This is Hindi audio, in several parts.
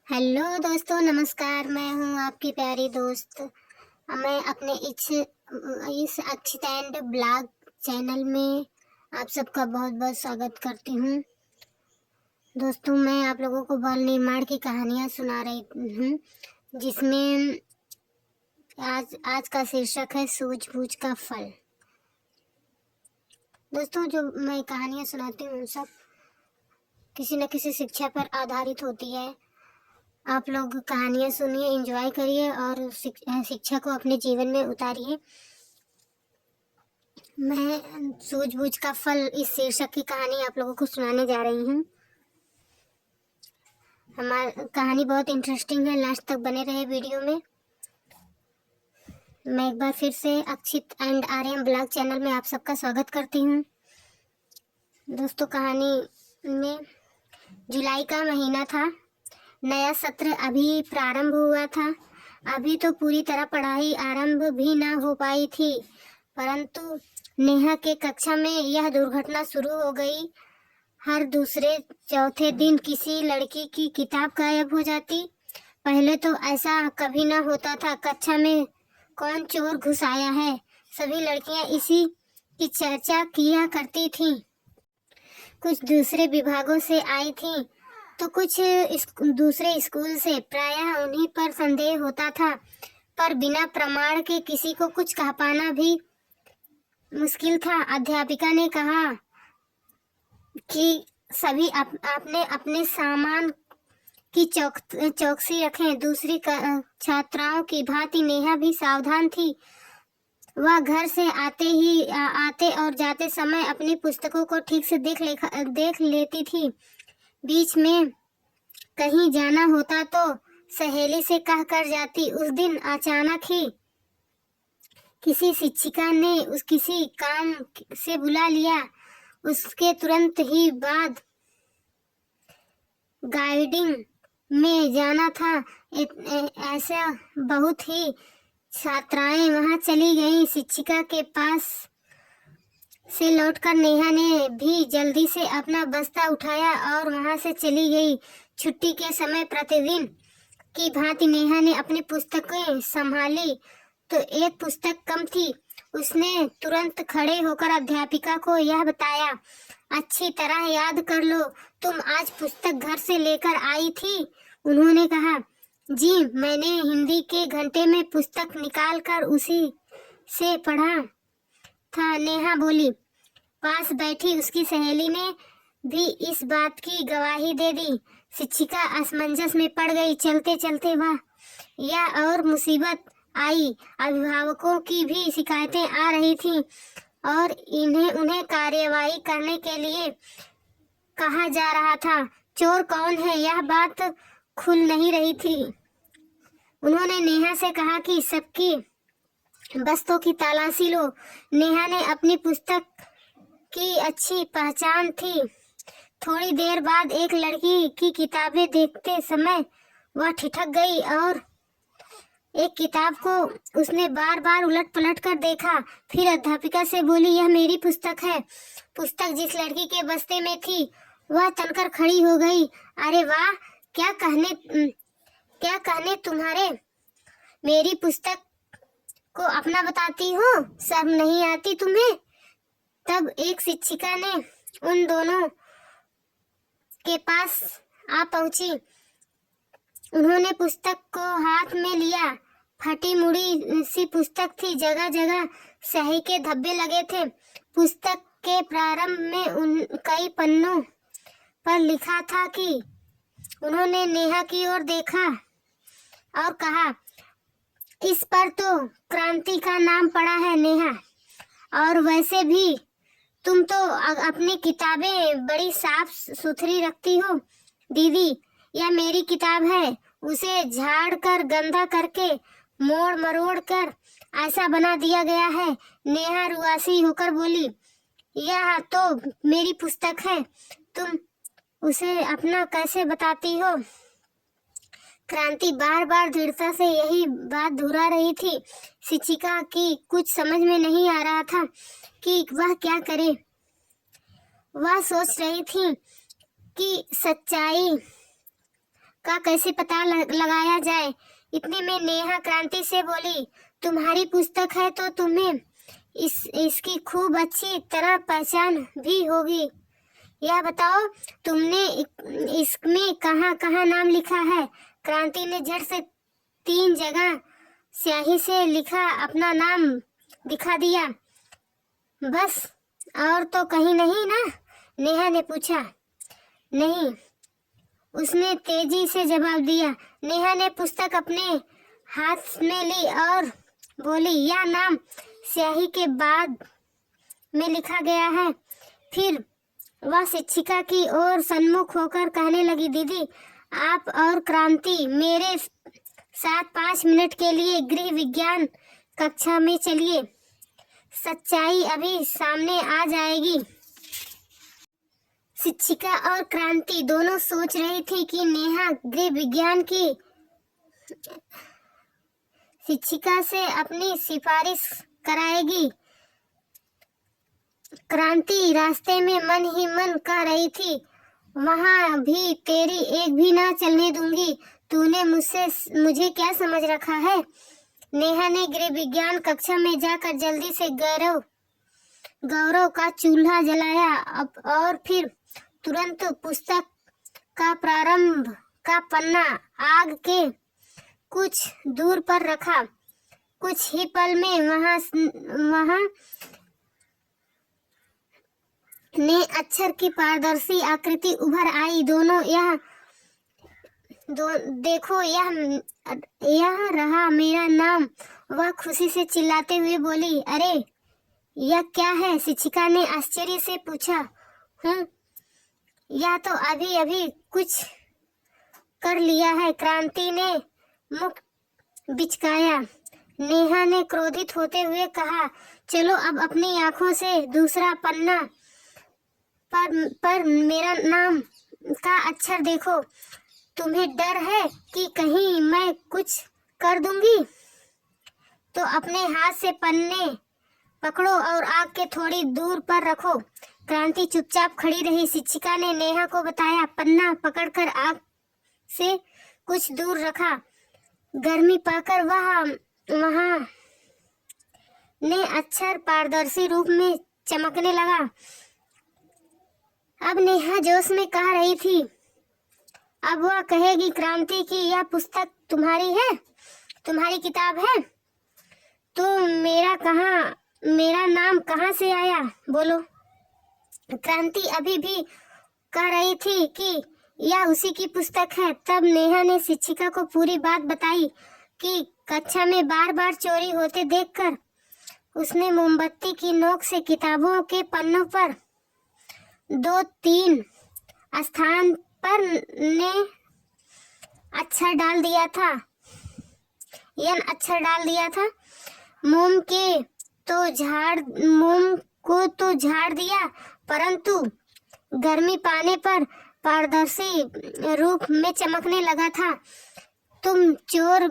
हेलो दोस्तों, नमस्कार। मैं हूँ आपकी प्यारी दोस्त। मैं अपने इस अक्षित ब्लॉग चैनल में आप सबका बहुत बहुत स्वागत करती हूँ। दोस्तों, मैं आप लोगों को बाल निर्माण की कहानियाँ सुना रही हूँ, जिसमें आज का शीर्षक है सूझबूझ का फल। दोस्तों, जो मैं कहानियाँ सुनाती हूँ सब किसी न किसी शिक्षा पर आधारित होती है। आप लोग कहानियाँ सुनिए, एंजॉय करिए और शिक्षा को अपने जीवन में उतारिए। मैं सूझबूझ का फल इस शीर्षक की कहानी आप लोगों को सुनाने जा रही हूँ। हमारी कहानी बहुत इंटरेस्टिंग है, लास्ट तक बने रहे वीडियो में। मैं एक बार फिर से Akshit and Aryan blog channel में आप सबका स्वागत करती हूँ। दोस्तों, कहानी में जुलाई का महीना था। नया सत्र अभी प्रारंभ हुआ था। अभी तो पूरी तरह पढ़ाई आरंभ भी ना हो पाई थी, परंतु नेहा के कक्षा में यह दुर्घटना शुरू हो गई। हर दूसरे चौथे दिन किसी लड़की की किताब गायब हो जाती। पहले तो ऐसा कभी ना होता था। कक्षा में कौन चोर घुस आया है, सभी लड़कियां इसी की चर्चा किया करती थीं। कुछ दूसरे विभागों से आई थीं, तो कुछ दूसरे स्कूल से। प्रायः उन्हीं पर संदेह होता था, पर बिना प्रमाण के किसी को कुछ कह पाना भी मुश्किल था। अध्यापिका ने कहा कि सभी अपने अपने सामान की चौकसी रखें। दूसरी छात्राओं की भांति नेहा भी सावधान थी। वह घर से आते और जाते समय अपनी पुस्तकों को ठीक से देख लेती थी। बीच में कहीं जाना होता तो सहेली से कह कर जाती। उस दिन अचानक ही किसी शिक्षिका ने किसी काम से बुला लिया। उसके तुरंत ही बाद गाइडिंग में जाना था। ऐसा बहुत ही छात्राएं वहां चली गईं। शिक्षिका के पास से लौटकर नेहा ने भी जल्दी से अपना बस्ता उठाया और वहां से चली गई। छुट्टी के समय प्रतिदिन की भांति नेहा ने अपनी पुस्तकें संभाली तो एक पुस्तक कम थी। उसने तुरंत खड़े होकर अध्यापिका को यह बताया, अच्छी तरह याद कर लो, तुम आज पुस्तक घर से लेकर आई थी। उन्होंने कहा, जी, मैंने हिंदी के घंटे में पुस्तक निकालकर उसी से पढ़ा था, नेहा बोली। पास बैठी उसकी सहेली ने भी इस बात की गवाही दे दी। शिक्षिका असमंजस में पड़ गई। चलते चलते वह यह और मुसीबत आई। अभिभावकों की भी शिकायतें आ रही थीं और उन्हें कार्यवाही करने के लिए कहा जा रहा था। चोर कौन है, यह बात खुल नहीं रही थी। उन्होंने नेहा से कहा कि सबकी बस्तों की तलाशी लो। नेहा ने अपनी पुस्तक की अच्छी पहचान थी। थोड़ी देर बाद एक लड़की की किताबें देखते समय वह ठिठक गई और एक किताब को उसने बार बार उलट पलट कर देखा। फिर अध्यापिका से बोली, यह मेरी पुस्तक है। पुस्तक जिस लड़की के बस्ते में थी वह तनकर खड़ी हो गई। अरे वाह, क्या कहने तुम्हारे, मेरी पुस्तक को अपना बताती हो, शर्म नहीं आती तुम्हें? तब एक शिक्षिका ने उन दोनों के पास आ पहुंची। उन्होंने पुस्तक को हाथ में लिया। फटी मुड़ी सी पुस्तक थी, जगह जगह स्याही के धब्बे लगे थे। पुस्तक के प्रारंभ में कई पन्नों पर लिखा था कि उन्होंने नेहा की ओर देखा और कहा, इस पर तो क्रांति का नाम पड़ा है नेहा, और वैसे भी तुम तो अपनी किताबें बड़ी साफ सुथरी रखती हो। दीदी, यह मेरी किताब है। उसे झाड़ कर गंदा करके मोड़ मरोड़ कर ऐसा बना दिया गया है। नेहा रुआसी होकर बोली, यह तो मेरी पुस्तक है, तुम उसे अपना कैसे बताती हो? क्रांति बार बार दृढ़ता से यही बात दोहरा रही थी। शिक्षिका की कुछ समझ में नहीं आ रहा था कि वह क्या करे। वह सोच रही थी कि सच्चाई का कैसे पता लगाया जाए। इतने में नेहा क्रांति से बोली, तुम्हारी पुस्तक है तो तुम्हें इसकी खूब अच्छी तरह पहचान भी होगी। यह बताओ तुमने इसमें कहाँ कहाँ नाम लिखा है। क्रांति ने झट से 3 जगह स्याही से लिखा अपना नाम दिखा दिया। बस और तो कहीं नहीं ना? नेहा ने पूछा। नहीं, उसने तेजी से जवाब दिया। नेहा ने पुस्तक अपने हाथ में ली और बोली, यह नाम स्याही के बाद में लिखा गया है। फिर वह शिक्षिका की ओर सन्मुख होकर कहने लगी, दीदी आप और क्रांति मेरे साथ 5 मिनट के लिए गृह विज्ञान कक्षा में चलिए, सच्चाई अभी सामने आ जाएगी। शिक्षिका और क्रांति दोनों सोच रही थी कि नेहा गृह विज्ञान की शिक्षिका से अपनी सिफारिश कराएगी। क्रांति रास्ते में मन ही मन कह रही थी, वहां भी तेरी एक भी ना चलने दूंगी। तूने मुझे क्या समझ रखा है। नेहा ने गृह विज्ञान कक्षा में जाकर जल्दी से गौरव का चूल्हा जलाया और फिर तुरंत पुस्तक का प्रारंभ का पन्ना आग के कुछ दूर पर रखा। कुछ ही पल में वहां ने अक्षर की पारदर्शी आकृति उभर आई। देखो यह रहा मेरा नाम। वह खुशी से चिल्लाते हुए बोली, अरे यह क्या है? शिक्षिका ने आश्चर्य से पूछा। यह तो अभी अभी कुछ कर लिया है, क्रांति ने मुख बिचकाया। नेहा ने क्रोधित होते हुए कहा, चलो अब अपनी आंखों से दूसरा पन्ना पर मेरा नाम का अक्षर देखो। तुम्हें डर है कि कहीं मैं कुछ कर दूंगी? तो अपने हाथ से पन्ने पकड़ो और आग के थोड़ी दूर पर रखो। क्रांति चुपचाप खड़ी रही। शिक्षिका ने नेहा को बताया। पन्ना पकड़कर आग से कुछ दूर रखा। गर्मी पाकर वहां ने अक्षर पारदर्शी रूप में चमकने लगा। अब नेहा जोश में कह रही थी, अब वह कहेगी क्रांति की यह पुस्तक तुम्हारी है, तुम्हारी किताब है, तो मेरा नाम कहाँ से आया बोलो। क्रांति अभी भी कह रही थी कि यह उसी की पुस्तक है। तब नेहा ने शिक्षिका को पूरी बात बताई कि कक्षा में बार बार चोरी होते देखकर उसने मोमबत्ती की नोक से किताबों के पन्नों पर 2-3 स्थान पर ने अक्षर डाल दिया था, अक्षर डाल दिया था। मोम को तो झाड़ दिया, परंतु गर्मी पाने पर पारदर्शी रूप में चमकने लगा था। तुम चोर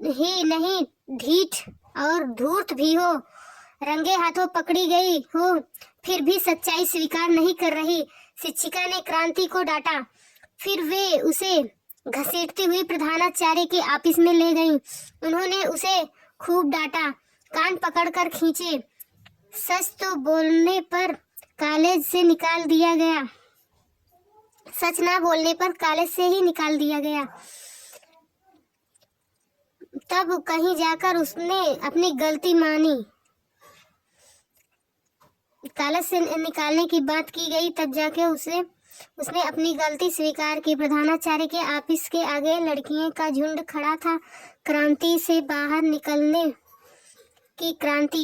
ही नहीं, ढीठ और धूर्त भी हो। रंगे हाथों पकड़ी गई हो, फिर भी सच्चाई स्वीकार नहीं कर रही। शिक्षिका ने क्रांति को डांटा। फिर वे उसे घसीटती हुई प्रधानाचार्य के ऑफिस में ले गईं। उन्होंने उसे खूब डांटा, कान पकड़कर खींचे। सच तो बोलने पर कॉलेज से निकाल दिया गया, सच ना बोलने पर कॉलेज से ही निकाल दिया गया। तब कहीं जाकर उसने अपनी गलती मानी। कॉलेज से निकालने की बात की गई, तब जाके उसने अपनी गलती स्वीकार की। प्रधानाचार्य के ऑफिस के आगे लड़कियों का झुंड खड़ा था। क्रांति से बाहर निकलने की क्रांति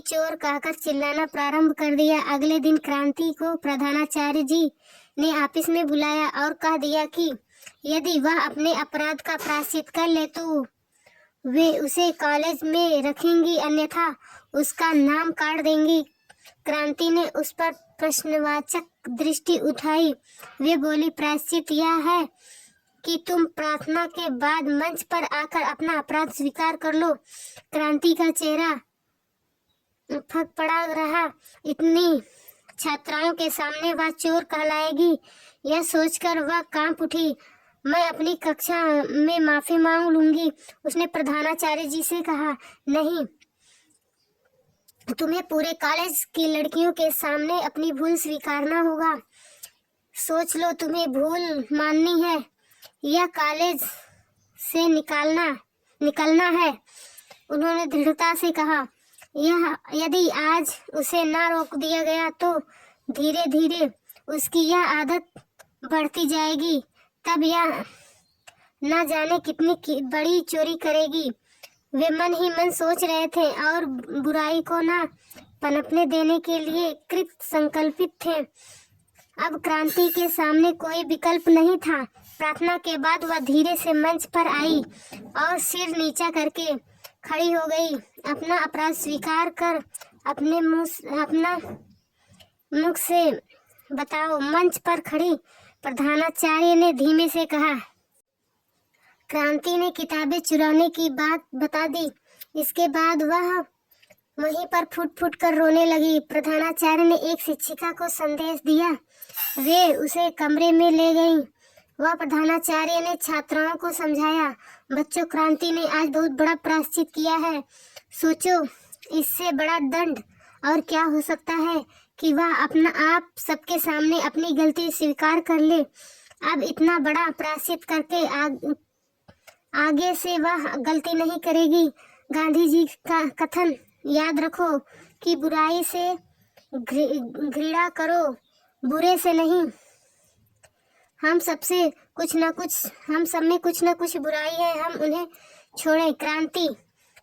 चोर कहकर चिल्लाना प्रारंभ कर दिया। अगले दिन क्रांति को प्रधानाचार्य जी ने ऑफिस में बुलाया और कह दिया कि यदि वह अपने अपराध का प्रायश्चित कर ले तो वे उसे कॉलेज में रखेंगी, अन्यथा उसका नाम काट देंगी। क्रांति ने उस पर प्रश्नवाचक दृष्टि उठाई। वे बोली, प्रायश्चित यह है कि तुम प्रार्थना के बाद मंच पर आकर अपना अपराध स्वीकार कर लो। क्रांति का चेहरा फक पड़ा रहा। इतनी छात्राओं के सामने वह चोर कहलाएगी। यह सोचकर वह कांप उठी। मैं अपनी कक्षा में माफी मांग लूंगी, उसने प्रधानाचार्य जी से कहा। नहीं, तुम्हें पूरे कॉलेज की लड़कियों के सामने अपनी भूल स्वीकारना होगा। सोच लो, तुम्हें भूल माननी है या कॉलेज से निकलना है। उन्होंने दृढ़ता से कहा। यदि आज उसे ना रोक दिया गया तो धीरे धीरे उसकी यह आदत बढ़ती जाएगी। तब यह ना जाने कितनी बड़ी चोरी करेगी। वे मन ही मन सोच रहे थे और बुराई को ना पनपने देने के लिए कृत संकल्पित थे। अब क्रांति के सामने कोई विकल्प नहीं था। प्रार्थना के बाद वह धीरे से मंच पर आई और सिर नीचा करके खड़ी हो गई। अपना अपराध स्वीकार कर अपना मुख से बताओ, मंच पर खड़ी प्रधानाचार्य ने धीमे से कहा। क्रांति ने किताबें चुराने की बात बता दी। इसके बाद वह वहीं पर फुट फुट कर रोने लगी। प्रधानाचार्य ने एक शिक्षिका को संदेश दिया। वे उसे कमरे में ले गईं। वह प्रधानाचार्य ने छात्राओं को समझाया, बच्चों, क्रांति ने आज बहुत बड़ा प्रायश्चित किया है। सोचो, इससे बड़ा दंड और क्या हो सकता है कि वह अपना आप सबके सामने अपनी गलती स्वीकार कर ले। अब इतना बड़ा प्रायश्चित करके आगे से वह गलती नहीं करेगी। गांधी जी का कथन याद रखो कि बुराई से घृणा करो, बुरे से नहीं। हम सब में कुछ न कुछ बुराई है, हम उन्हें छोड़ें। क्रांति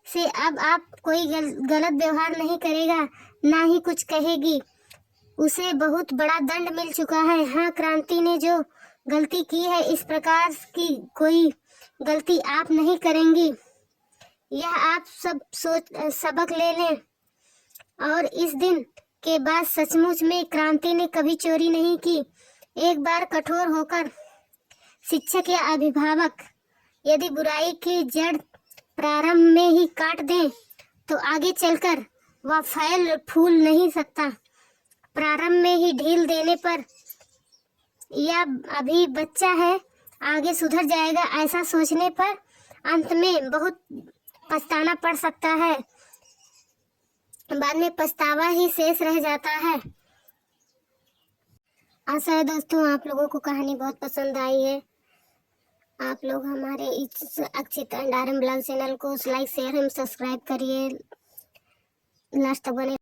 से अब आप कोई गलत व्यवहार नहीं करेगा, ना ही कुछ कहेगी। उसे बहुत बड़ा दंड मिल चुका है। हाँ, क्रांति ने जो गलती की है, इस प्रकार की कोई गलती आप नहीं करेंगी। यह आप सब सबक ले लें। और इस दिन के बाद सचमुच में क्रांति ने कभी चोरी नहीं की। एक बार कठोर होकर शिक्षक या अभिभावक यदि बुराई की जड़ प्रारंभ में ही काट दें तो आगे चलकर वह फल फूल नहीं सकता। प्रारंभ में ही ढील देने पर या अभी बच्चा है, आगे सुधर जाएगा, ऐसा सोचने पर अंत में बहुत पछताना पड़ सकता है। बाद में पछतावा ही शेष रह जाता है। आशा है दोस्तों आप लोगों को कहानी बहुत पसंद आई है। आप लोग हमारे इस अक्षित अंडारम ब्लॉग चैनल को लाइक शेयर एवं सब्सक्राइब करिए। लास्ट तक बने